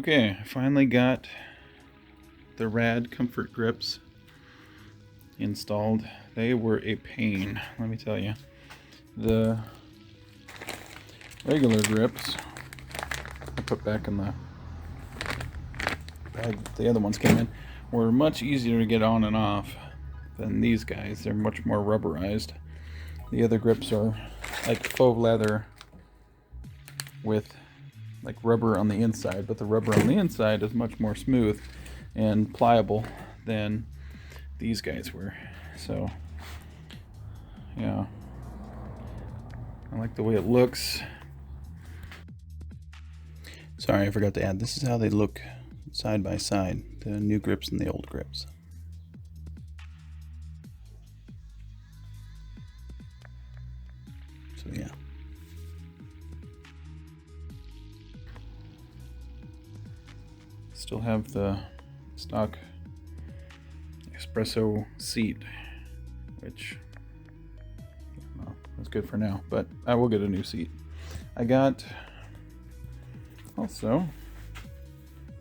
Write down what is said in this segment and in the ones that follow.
Okay, I finally got the Rad Comfort grips installed. They were a pain, let me tell you. The regular grips I put back in the bag the other ones came in were much easier to get on and off than these guys. They're much more rubberized. The other grips are like faux leather with like rubber on the inside, but the rubber on the inside is much more smooth and pliable than these guys were. So yeah, I like the way it looks. Sorry, I forgot to add, this is how they look side by side, the new grips and the old grips. So yeah. Still have the stock espresso seat, which that's good for now, but I will get a new seat. I got also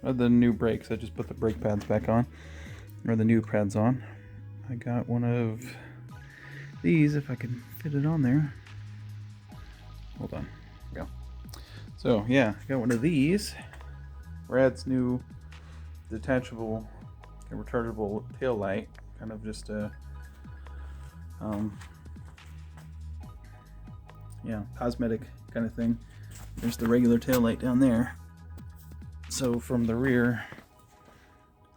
the new brakes. I just put the brake pads back on, or the new pads on. I got one of these, if I can fit it on there. Hold on. There we go. So yeah, I got one of these. Rad's new detachable and rechargeable tail light, kind of just a cosmetic kind of thing. There's the regular tail light down there. So from the rear,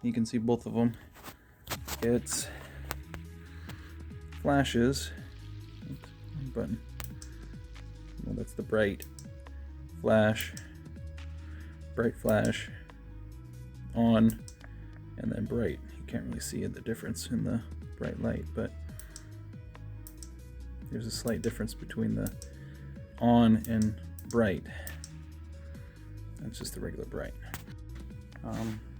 you can see both of them. It's flashes. Oops, button. Well, that's the bright flash, bright flash, on, and then bright. You can't really see the difference in the bright light, but there's a slight difference between the on and bright. That's just the regular bright.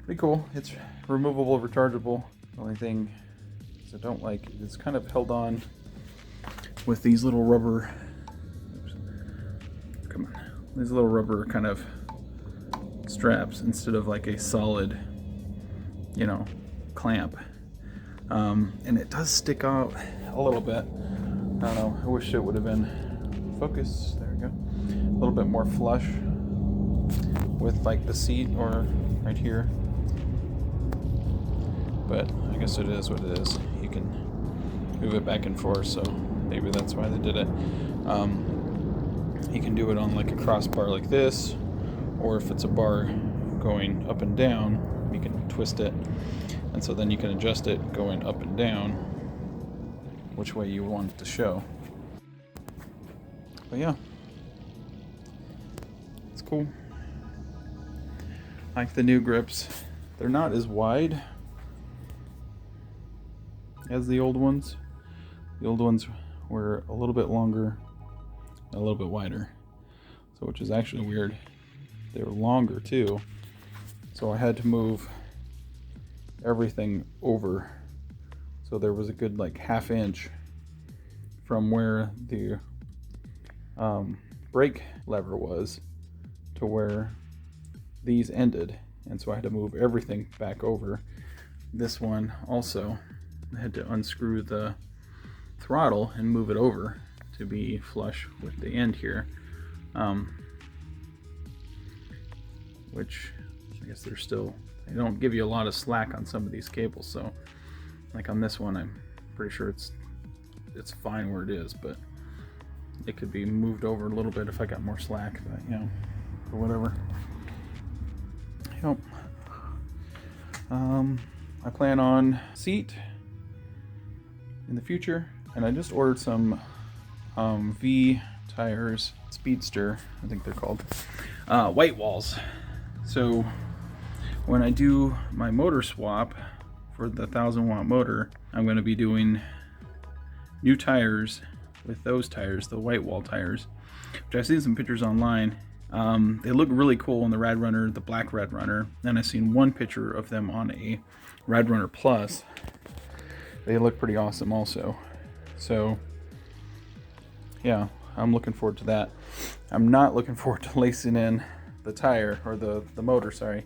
Pretty cool. It's removable, rechargeable. The only thing I don't like is it's kind of held on with these little rubber, these little rubber kind of straps instead of like a solid, clamp. And it does stick out a little bit. I don't know, I wish it would have been focus, there we go, a little bit more flush with like the seat or right here. But I guess it is what it is. You can move it back and forth, so maybe that's why they did it. You can do it on like a crossbar like this, or if it's a bar going up and down, you can twist it, and so then you can adjust it going up and down which way you want it to show. But yeah, it's cool. I like the new grips. They're not as wide as the old ones. The old ones were a little bit longer, a little bit wider, so which is actually weird. They were longer too, so I had to move everything over, so there was a good like ½ inch from where the brake lever was to where these ended, and so I had to move everything back over. This one also, I had to unscrew the throttle and move it over to be flush with the end here, which I guess they're still, they don't give you a lot of slack on some of these cables. So like on this one, I'm pretty sure it's fine where it is, but it could be moved over a little bit if I got more slack, but or whatever. Yep. I plan on seat in the future, and I just ordered some V tires, Speedster, I think they're called, white walls. So when I do my motor swap for the 1000-watt motor, I'm going to be doing new tires with those tires, the white wall tires, which I've seen some pictures online. They look really cool on the Rad Runner, the black Rad Runner, and I've seen one picture of them on a Rad Runner Plus. They look pretty awesome also. So yeah, I'm looking forward to that. I'm not looking forward to lacing in the tire, or the motor, sorry,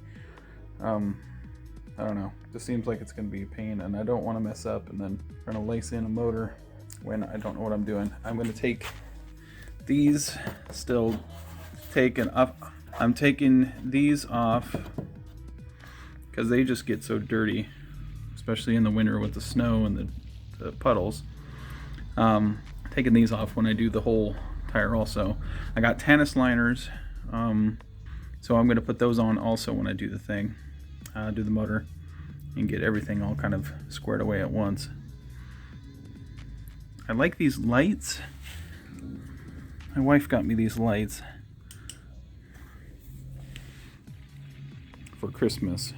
I don't know, just seems like it's going to be a pain, and I don't want to mess up and then trying to lace in a motor when I don't know what I'm doing. I'm going to take these I'm taking these off because they just get so dirty, especially in the winter with the snow and the puddles. Taking these off when I do the whole tire also. I got Tannis liners, so I'm going to put those on also when I do the thing, do the motor, and get everything all kind of squared away at once. I like these lights. My wife got me these lights for Christmas.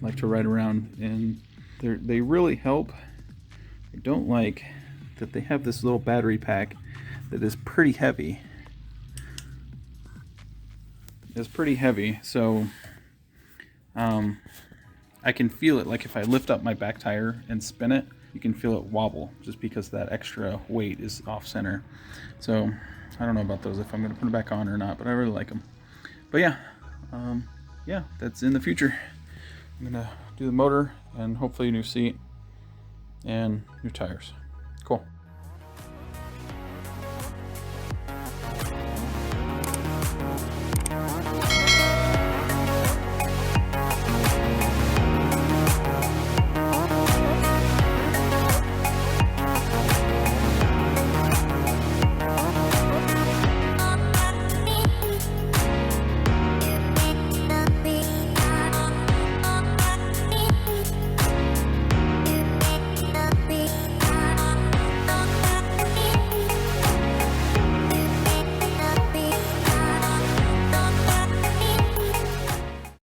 I like to ride around, and they really help. I don't like that they have this little battery pack that is pretty heavy. It's pretty heavy, so I can feel it. Like if I lift up my back tire and spin it, you can feel it wobble just because that extra weight is off center. So I don't know about those, if I'm going to put them back on or not, but I really like them. But yeah, yeah, that's in the future. I'm going to do the motor and hopefully a new seat and new tires. Cool.